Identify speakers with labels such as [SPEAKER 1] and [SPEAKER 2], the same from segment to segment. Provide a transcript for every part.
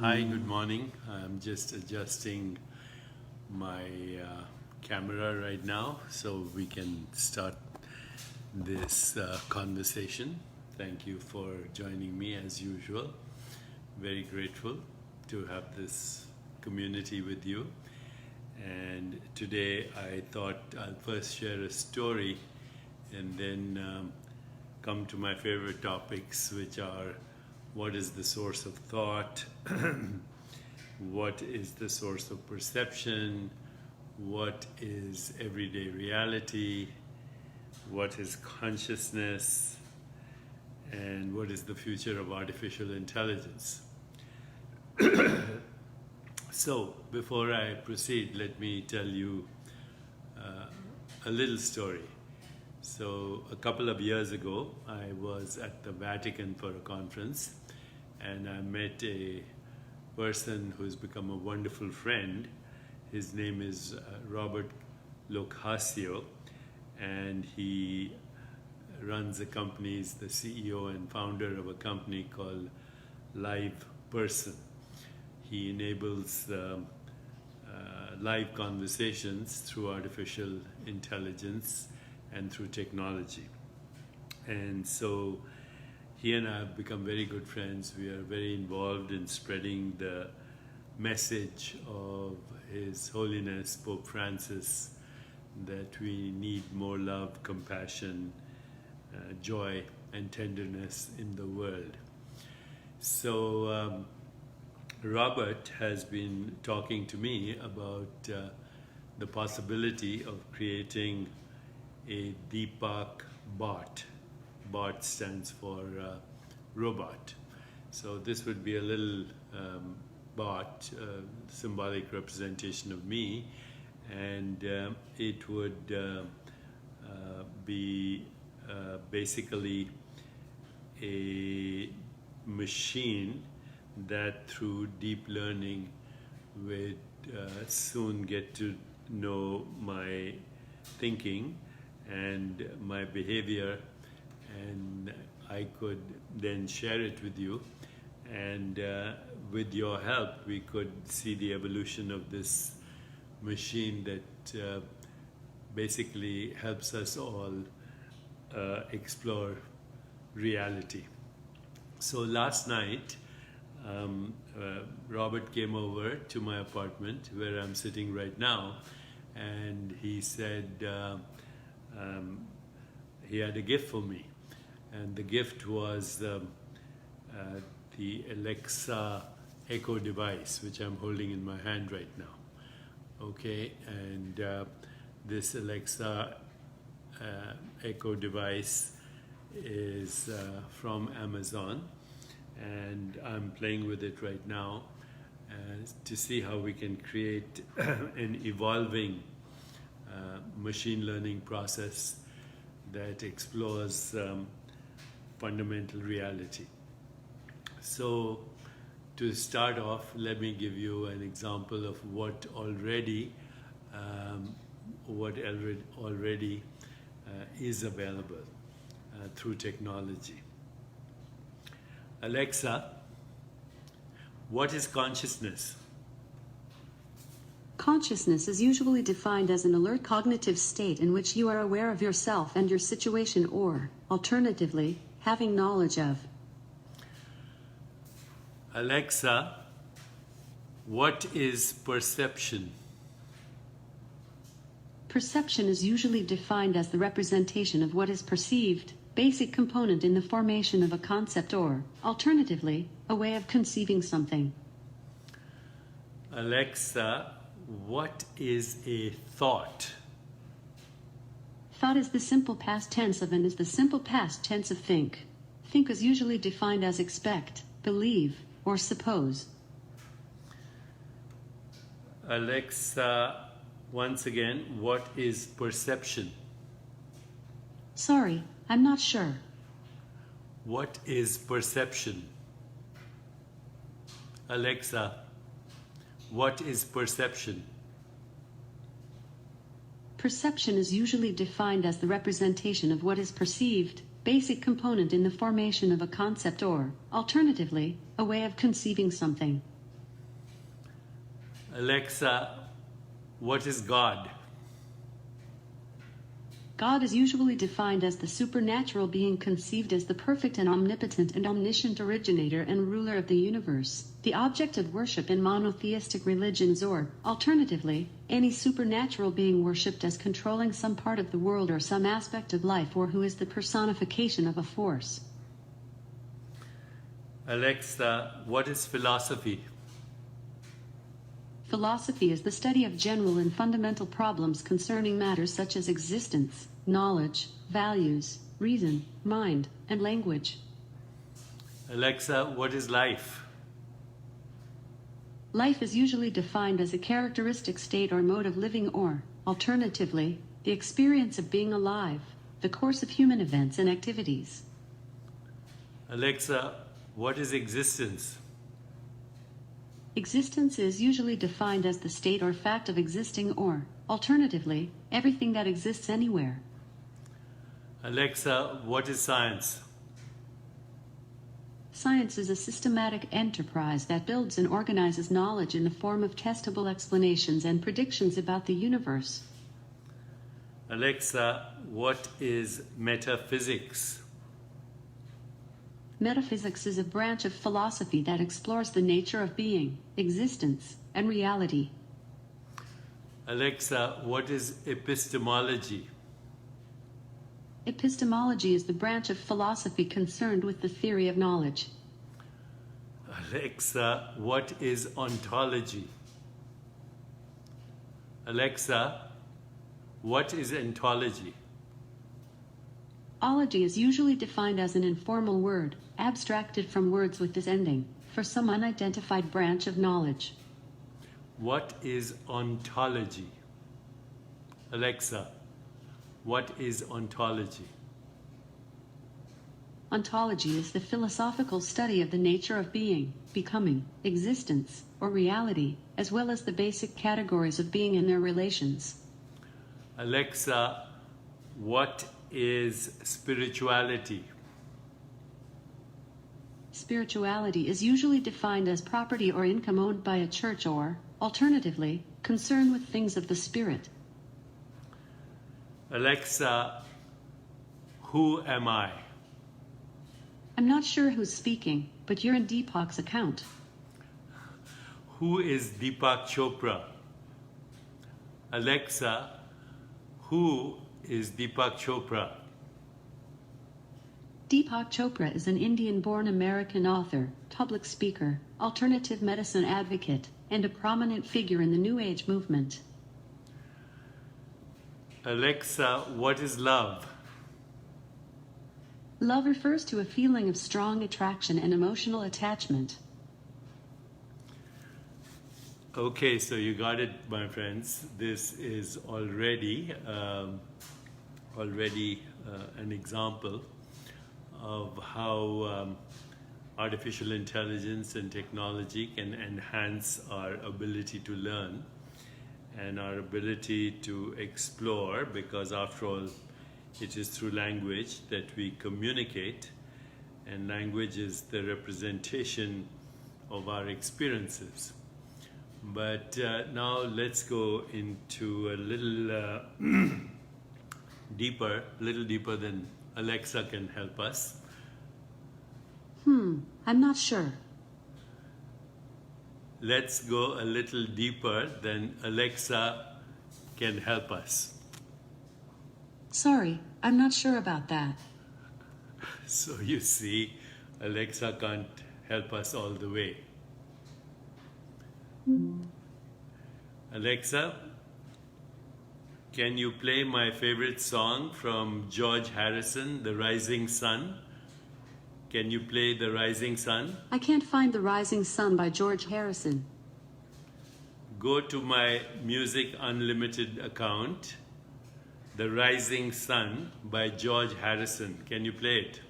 [SPEAKER 1] Hi, good morning. I'm just adjusting my camera right now so we can start this conversation. Thank you for joining me as usual. Very grateful to have this community with you. And today I thought I'll first share a story and then come to my favorite topics, which are what is the source of thought, what is the source of perception, what is everyday reality, what is consciousness, and what is the future of artificial intelligence. So, before I proceed, let me tell you a little story. So, a couple of years ago, I was at the Vatican for a conference, and I met a person who's become a wonderful friend. His name is Robert Locascio, and he runs a company, he's the CEO and founder of a company called Live Person. He enables live conversations through artificial intelligence and through technology. And so he and I have become very good friends. We are very involved in spreading the message of His Holiness Pope Francis that we need more love, compassion, joy, and tenderness in the world. So Robert has been talking to me about the possibility of creating a Deepak bot. Bot stands for robot. So this would be a little bot, symbolic representation of me, and it would be basically a machine that through deep learning would soon get to know my thinking and my behavior, and I could then share it with you, and with your help we could see the evolution of this machine that basically helps us all explore reality. So last night Robert came over to my apartment where I'm sitting right now, and he said he had a gift for me. And the gift was the Alexa Echo device, which I'm holding in my hand right now. Okay, and this Alexa Echo device is from Amazon, and I'm playing with it right now to see how we can create an evolving machine learning process that explores fundamental reality. So to start off, let me give you an example of what already is available through technology. Alexa, what is consciousness?
[SPEAKER 2] Consciousness is usually defined as an alert cognitive state in which you are aware of yourself and your situation, or, alternatively, having knowledge of.
[SPEAKER 1] Alexa, what is perception?
[SPEAKER 2] Perception is usually defined as the representation of what is perceived, basic component in the formation of a concept, or, alternatively, a way of conceiving something.
[SPEAKER 1] Alexa, what is a thought?
[SPEAKER 2] Thought is the simple past tense of and is the simple past tense of think. Think is usually defined as expect, believe, or suppose.
[SPEAKER 1] Alexa, once again, what is perception?
[SPEAKER 2] Sorry, I'm not sure.
[SPEAKER 1] What is perception? Alexa, what is perception?
[SPEAKER 2] Perception is usually defined as the representation of what is perceived, basic component in the formation of a concept, or, alternatively, a way of conceiving something.
[SPEAKER 1] Alexa, what is God?
[SPEAKER 2] God is usually defined as the supernatural being conceived as the perfect and omnipotent and omniscient originator and ruler of the universe, the object of worship in monotheistic religions, or, alternatively, any supernatural being worshipped as controlling some part of the world or some aspect of life, or who is the personification of a force.
[SPEAKER 1] Alexa, what is philosophy?
[SPEAKER 2] Philosophy is the study of general and fundamental problems concerning matters such as existence, knowledge, values, reason, mind, and language.
[SPEAKER 1] Alexa, what is life?
[SPEAKER 2] Life is usually defined as a characteristic state or mode of living, or, alternatively, the experience of being alive, the course of human events and activities.
[SPEAKER 1] Alexa, what is existence?
[SPEAKER 2] Existence is usually defined as the state or fact of existing, or, alternatively, everything that exists anywhere.
[SPEAKER 1] Alexa, what is science?
[SPEAKER 2] Science is a systematic enterprise that builds and organizes knowledge in the form of testable explanations and predictions about the universe.
[SPEAKER 1] Alexa, what is metaphysics?
[SPEAKER 2] Metaphysics is a branch of philosophy that explores the nature of being, existence, and reality.
[SPEAKER 1] Alexa, what is epistemology?
[SPEAKER 2] Epistemology is the branch of philosophy concerned with the theory of knowledge.
[SPEAKER 1] Alexa, what is ontology? Alexa, what is ontology?
[SPEAKER 2] Ology is usually defined as an informal word, abstracted from words with this ending, for some unidentified branch of knowledge.
[SPEAKER 1] What is ontology? Alexa, what is ontology?
[SPEAKER 2] Ontology is the philosophical study of the nature of being, becoming, existence, or reality, as well as the basic categories of being and their relations.
[SPEAKER 1] Alexa, what is spirituality?
[SPEAKER 2] Spirituality is usually defined as property or income owned by a church, or, alternatively, concern with things of the spirit.
[SPEAKER 1] Alexa, who am I?
[SPEAKER 2] I'm not sure who's speaking, but you're in Deepak's account.
[SPEAKER 1] Who is Deepak Chopra? Alexa, who is Deepak Chopra?
[SPEAKER 2] Deepak Chopra is an Indian-born American author, public speaker, alternative medicine advocate, and a prominent figure in the New Age movement.
[SPEAKER 1] Alexa, what is love?
[SPEAKER 2] Love refers to a feeling of strong attraction and emotional attachment.
[SPEAKER 1] Okay, so you got it, my friends. This is already an example of how artificial intelligence and technology can enhance our ability to learn and our ability to explore, because after all, it is through language that we communicate, and language is the representation of our experiences. But now let's go into a little deeper than Alexa can help us.
[SPEAKER 2] I'm not sure.
[SPEAKER 1] Let's go a little deeper than Alexa can help us.
[SPEAKER 2] Sorry, I'm not sure about that.
[SPEAKER 1] So you see, Alexa can't help us all the way. Alexa, can you play my favorite song from George Harrison, The Rising Sun? Can you play The Rising Sun?
[SPEAKER 2] I can't find The Rising Sun by George Harrison.
[SPEAKER 1] Go to my Music Unlimited account, The Rising Sun by George Harrison. Can you play it?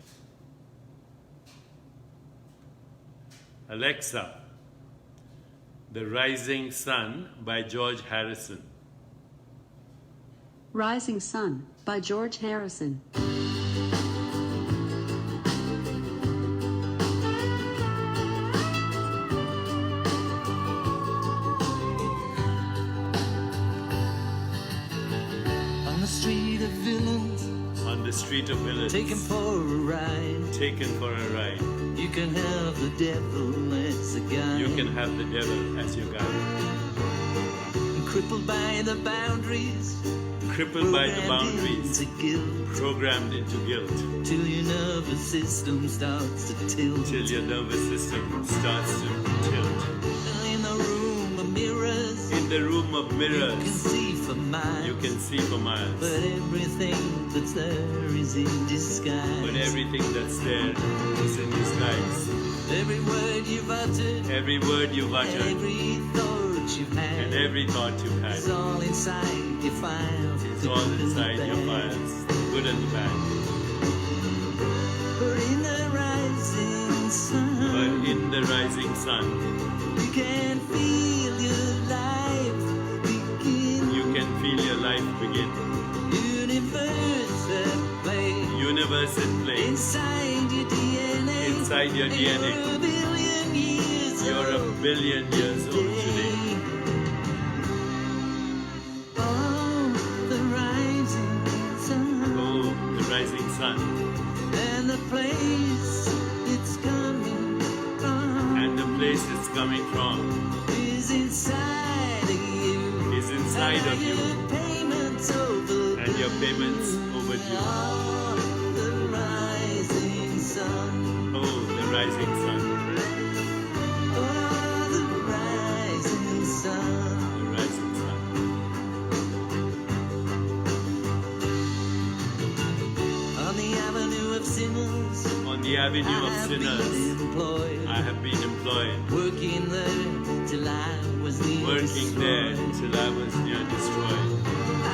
[SPEAKER 1] Alexa, The Rising Sun by George Harrison.
[SPEAKER 2] Rising Sun by George Harrison.
[SPEAKER 1] street of villains.
[SPEAKER 3] Taken for a ride.
[SPEAKER 1] Taken for a ride.
[SPEAKER 3] You can have the devil as a guide.
[SPEAKER 1] You can have the devil as your guide.
[SPEAKER 3] Crippled by the boundaries.
[SPEAKER 1] Crippled by the boundaries.
[SPEAKER 3] Into guilt.
[SPEAKER 1] Programmed into guilt.
[SPEAKER 3] Till your nervous system starts to tilt.
[SPEAKER 1] Till your nervous system starts to tilt.
[SPEAKER 3] In the room of mirrors.
[SPEAKER 1] In the room of mirrors.
[SPEAKER 3] You can see for miles.
[SPEAKER 1] You can see for miles.
[SPEAKER 3] But everything that's there is in disguise.
[SPEAKER 1] But everything that's there is in disguise.
[SPEAKER 3] Every word you've uttered.
[SPEAKER 1] Every word you've uttered.
[SPEAKER 3] Every thought you've had.
[SPEAKER 1] And every thought you've had.
[SPEAKER 3] It's all inside your files.
[SPEAKER 1] It's all inside your files. The good and the bad.
[SPEAKER 3] But in the rising sun.
[SPEAKER 1] But in the rising sun.
[SPEAKER 3] You can feel your life begin.
[SPEAKER 1] You can feel your life begin.
[SPEAKER 3] Universe at play.
[SPEAKER 1] Universe at play.
[SPEAKER 3] Inside your DNA.
[SPEAKER 1] Inside your DNA.
[SPEAKER 3] You're a billion years
[SPEAKER 1] You're a billion years old today.
[SPEAKER 3] Oh, the rising sun.
[SPEAKER 1] Oh, the rising sun.
[SPEAKER 3] And the place it's coming from.
[SPEAKER 1] And the place it's coming from
[SPEAKER 3] Is inside of you.
[SPEAKER 1] is inside of you.
[SPEAKER 3] Payments overdue.
[SPEAKER 1] And your payments overdue.
[SPEAKER 3] Oh, the rising sun.
[SPEAKER 1] Oh, the rising sun.
[SPEAKER 3] Oh, the rising sun.
[SPEAKER 1] The rising sun.
[SPEAKER 3] On the avenue of sinners.
[SPEAKER 1] On the avenue of
[SPEAKER 3] I've been
[SPEAKER 1] sinners,
[SPEAKER 3] employed.
[SPEAKER 1] I have been employed.
[SPEAKER 3] Working there till I was near
[SPEAKER 1] Working there
[SPEAKER 3] destroyed.
[SPEAKER 1] till I was near destroyed.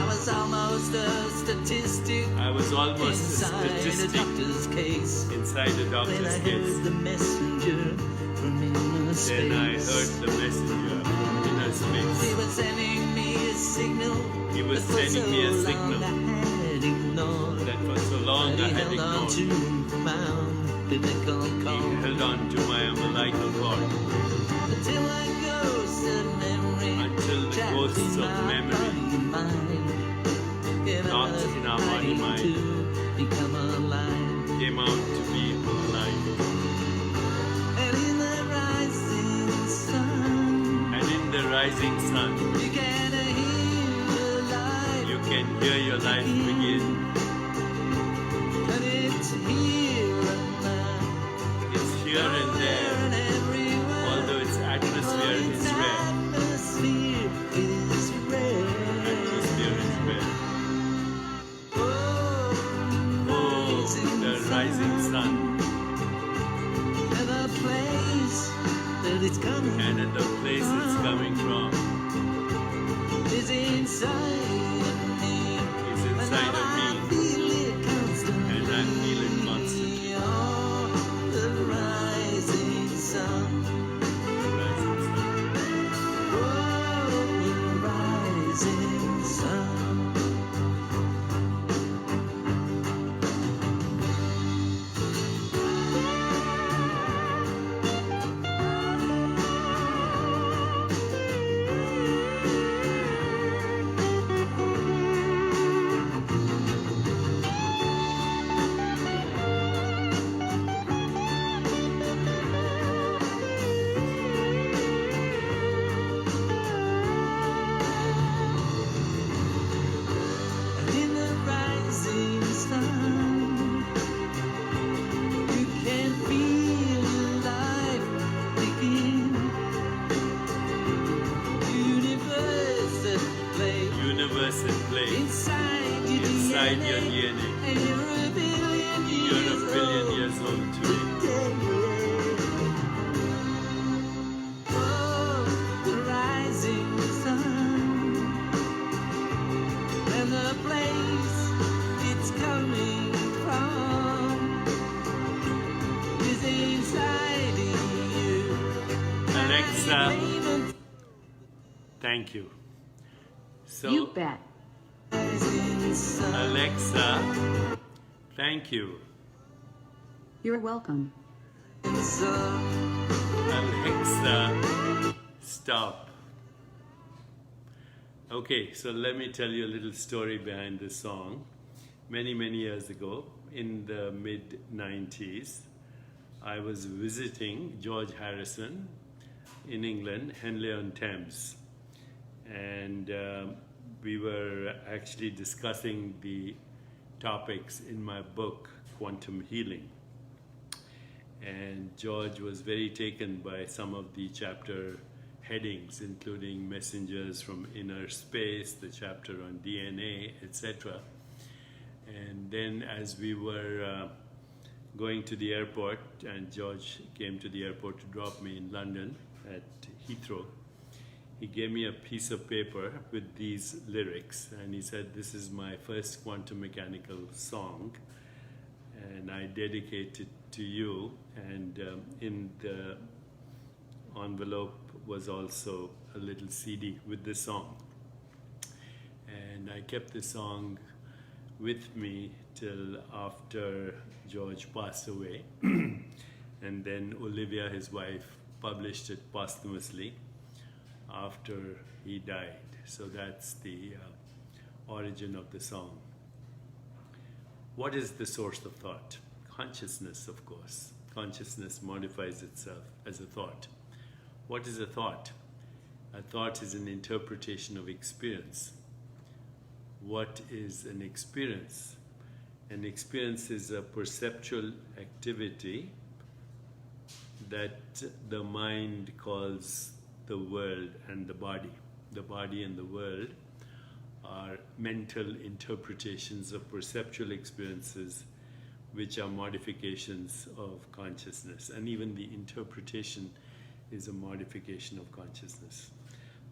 [SPEAKER 3] I was almost a statistic.
[SPEAKER 1] I was almost a
[SPEAKER 3] Inside a
[SPEAKER 1] statistic
[SPEAKER 3] doctor's case.
[SPEAKER 1] inside the
[SPEAKER 3] Then
[SPEAKER 1] doctor's
[SPEAKER 3] I heard
[SPEAKER 1] case.
[SPEAKER 3] the messenger from inner space.
[SPEAKER 1] Then I heard the messenger from inner
[SPEAKER 3] He
[SPEAKER 1] space.
[SPEAKER 3] was sending me a signal.
[SPEAKER 1] He was
[SPEAKER 3] that for
[SPEAKER 1] sending me a
[SPEAKER 3] so
[SPEAKER 1] signal
[SPEAKER 3] long I had ignored.
[SPEAKER 1] that for so long
[SPEAKER 3] But
[SPEAKER 1] I
[SPEAKER 3] he
[SPEAKER 1] had
[SPEAKER 3] held on to
[SPEAKER 1] ignored.
[SPEAKER 3] my umbilical
[SPEAKER 1] He
[SPEAKER 3] cord.
[SPEAKER 1] held on to my umbilical cord
[SPEAKER 3] Until a ghost of memory.
[SPEAKER 1] until the
[SPEAKER 3] trapped
[SPEAKER 1] ghosts
[SPEAKER 3] in
[SPEAKER 1] of
[SPEAKER 3] my
[SPEAKER 1] memory
[SPEAKER 3] body and mind. Came
[SPEAKER 1] locked
[SPEAKER 3] out
[SPEAKER 1] in our body
[SPEAKER 3] trying
[SPEAKER 1] mind.
[SPEAKER 3] to become alive.
[SPEAKER 1] came out to be alive.
[SPEAKER 3] And in the rising sun.
[SPEAKER 1] And in the rising sun,
[SPEAKER 3] You can hear life,
[SPEAKER 1] you can hear your life begin.
[SPEAKER 3] and it's here and there,
[SPEAKER 1] It's here and there,
[SPEAKER 3] and everywhere.
[SPEAKER 1] although its atmosphere
[SPEAKER 3] Its
[SPEAKER 1] is rare.
[SPEAKER 3] atmosphere is rare.
[SPEAKER 1] Atmosphere is rare.
[SPEAKER 3] Oh,
[SPEAKER 1] Oh, the rising sun.
[SPEAKER 3] And the place that it's coming
[SPEAKER 1] And at the place it's coming from
[SPEAKER 3] is inside of me.
[SPEAKER 1] is inside of me,
[SPEAKER 3] I feel it constantly.
[SPEAKER 1] and I feel it constantly.
[SPEAKER 3] Oh, the rising sun.
[SPEAKER 1] The rising sun.
[SPEAKER 3] Oh, the rising sun. And in the rising sun, you can feel life begin. Universe at play
[SPEAKER 1] Universe at play
[SPEAKER 3] inside your
[SPEAKER 1] inside
[SPEAKER 3] DNA.
[SPEAKER 1] your DNA.
[SPEAKER 3] And you're a billion years
[SPEAKER 1] You're a billion
[SPEAKER 3] old
[SPEAKER 1] years old today.
[SPEAKER 3] Oh, the rising sun, and the place it's coming from is inside you.
[SPEAKER 1] Alexa, thank you. So,
[SPEAKER 2] You bet.
[SPEAKER 3] Rising sun.
[SPEAKER 1] Alexa, thank you.
[SPEAKER 2] You're welcome.
[SPEAKER 1] Alexa, stop. Okay, so let me tell you a little story behind this song. many years ago, in the mid 90s, I was visiting George Harrison in England, Henley-on-Thames, and we were actually discussing the topics in my book, Quantum Healing. And George was very taken by some of the chapter headings, including Messengers from Inner Space, the chapter on DNA, etc. And then as we were going to the airport, and George came to the airport to drop me in London at Heathrow, he gave me a piece of paper with these lyrics, and he said, "This is my first quantum mechanical song, and I dedicate it to you." And in the envelope was also a little CD with the song. And I kept the song with me till after George passed away. And then Olivia, his wife, published it posthumously after he died. So that's the origin of the song. What is the source of thought? Consciousness, of course. Consciousness modifies itself as a thought. What is a thought? A thought is an interpretation of experience. What is an experience? An experience is a perceptual activity that the mind calls the world and the body. The body and the world are mental interpretations of perceptual experiences, which are modifications of consciousness. And even the interpretation is a modification of consciousness.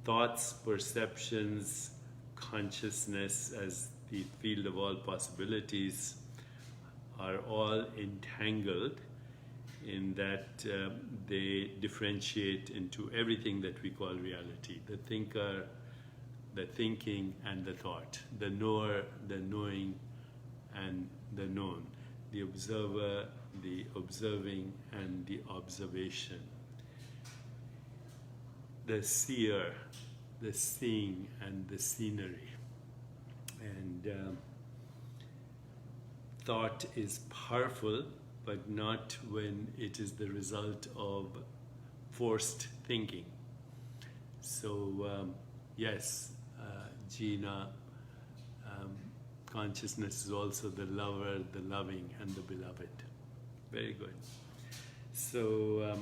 [SPEAKER 1] Thoughts, perceptions, consciousness as the field of all possibilities are all entangled in that they differentiate into everything that we call reality. The thinker, the thinking, and the thought. The knower, the knowing, and the known. The observer, the observing, and the observation. The seer, the seeing, and the scenery. And thought is powerful, but not when it is the result of forced thinking. So yes, Gina, consciousness is also the lover, the loving, and the beloved. Very good. So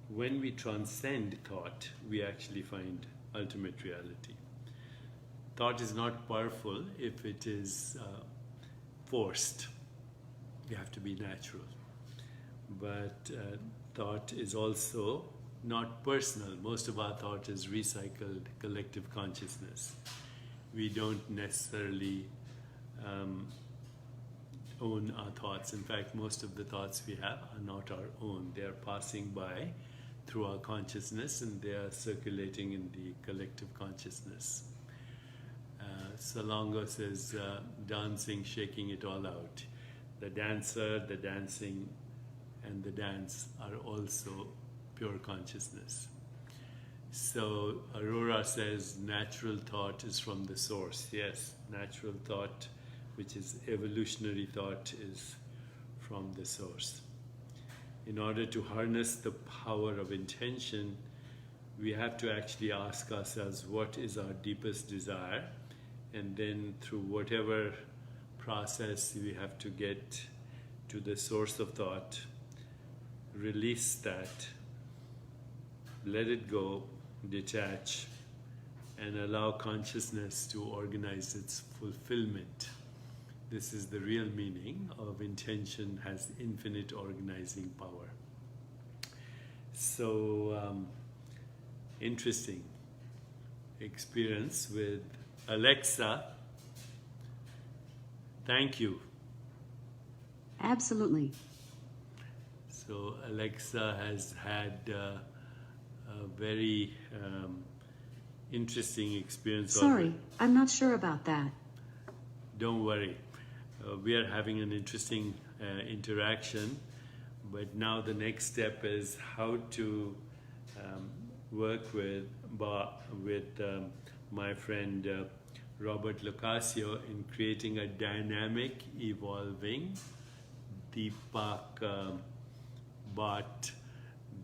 [SPEAKER 1] when we transcend thought, we actually find ultimate reality. Thought is not powerful if it is forced. You have to be natural. But thought is also not personal. Most of our thought is recycled collective consciousness. We don't necessarily own our thoughts. In fact, most of the thoughts we have are not our own. They are passing by through our consciousness, and they are circulating in the collective consciousness. Salonga says, dancing, shaking it all out. The dancer, the dancing, and the dance are also pure consciousness. So Aurora says, natural thought is from the source. Yes, natural thought, which is evolutionary thought, is from the source. In order to harness the power of intention, we have to actually ask ourselves, what is our deepest desire? And then through whatever process we have to get to the source of thought, release that, let it go, detach, and allow consciousness to organize its fulfillment. This is the real meaning of intention has infinite organizing power. So, interesting experience with Alexa. Thank you.
[SPEAKER 2] Absolutely.
[SPEAKER 1] So Alexa has had a very interesting experience.
[SPEAKER 2] Sorry, I'm not sure about that.
[SPEAKER 1] Don't worry. We are having an interesting interaction, but now the next step is how to work with my friend Robert Locascio in creating a dynamic, evolving Deepak bot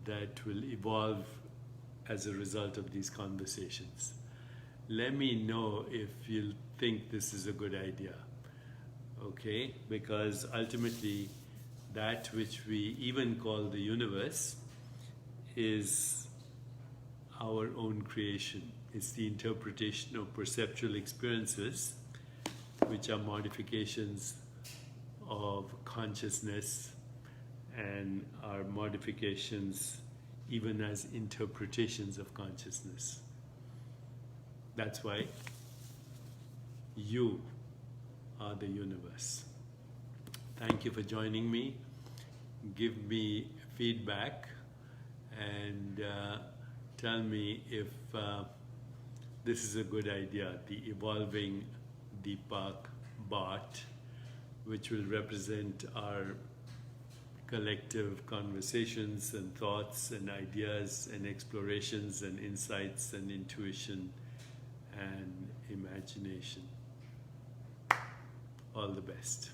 [SPEAKER 1] that will evolve as a result of these conversations. Let me know if you think this is a good idea, okay? Because ultimately, that which we even call the universe is our own creation. It's the interpretation of perceptual experiences, which are modifications of consciousness and are modifications even as interpretations of consciousness. That's why you are the universe. Thank you for joining me. Give me feedback and tell me if this is a good idea, the evolving Deepak bot, which will represent our collective conversations and thoughts and ideas and explorations and insights and intuition and imagination. All the best.